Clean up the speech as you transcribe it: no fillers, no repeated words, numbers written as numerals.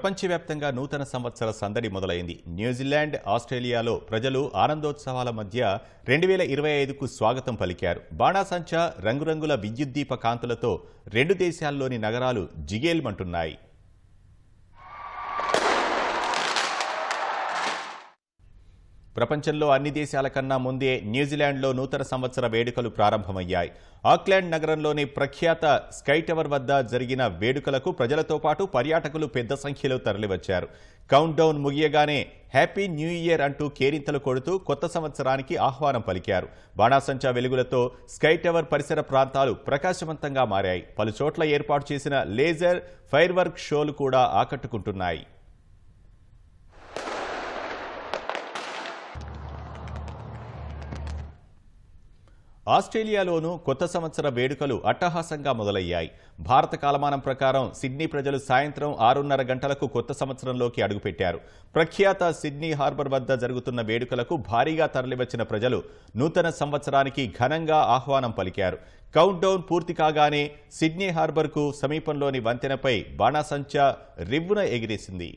ప్రపంచవ్యాప్తంగా నూతన సంవత్సర సందడి మొదలైంది. న్యూజిలాండ్, ఆస్ట్రేలియాలో ప్రజలు ఆనందోత్సవాల మధ్య 2025కు స్వాగతం పలికారు. బాణాసంచా, రంగురంగుల విద్యుద్దీప కాంతులతో రెండు దేశాల్లోని నగరాలు జిగేల్మంటున్నాయి. ప్రపంచంలో అన్ని దేశాల కన్నా ముందే న్యూజిలాండ్లో నూతన సంవత్సర వేడుకలు ప్రారంభమయ్యాయి. ఆక్లాండ్ నగరంలోని ప్రఖ్యాత స్కై టవర్ వద్ద జరిగిన వేడుకలకు ప్రజలతో పాటు పర్యాటకులు పెద్ద సంఖ్యలో తరలివచ్చారు. కౌంట్ డౌన్ ముగియగానే హ్యాపీ న్యూ ఇయర్ అంటూ కేరింతలు కొడుతూ కొత్త సంవత్సరానికి ఆహ్వానం పలికారు. బాణాసంచా వెలుగులతో స్కై టవర్ పరిసర ప్రాంతాలు ప్రకాశవంతంగా మారాయి. పలు చోట్ల ఏర్పాటు చేసిన లేజర్, ఫైర్ వర్క్ షోలు కూడా ఆకట్టుకుంటున్నాయి. ఆస్ట్రేలియాలోనూ కొత్త సంవత్సర వేడుకలు అట్టహాసంగా మొదలయ్యాయి. భారత కాలమానం ప్రకారం సిడ్నీ ప్రజలు సాయంత్రం 6:30 గంటలకు కొత్త సంవత్సరంలోకి అడుగుపెట్టారు. ప్రఖ్యాత సిడ్నీ హార్బర్ వద్ద జరుగుతున్న వేడుకలకు భారీగా తరలివచ్చిన ప్రజలు నూతన సంవత్సరానికి ఘనంగా ఆహ్వానం పలికారు. కౌంట్ డౌన్ పూర్తి కాగానే సిడ్నీ హార్బర్కు సమీపంలోని వంతెనపై బాణాసంచా రివ్వున ఎగిరేసింది.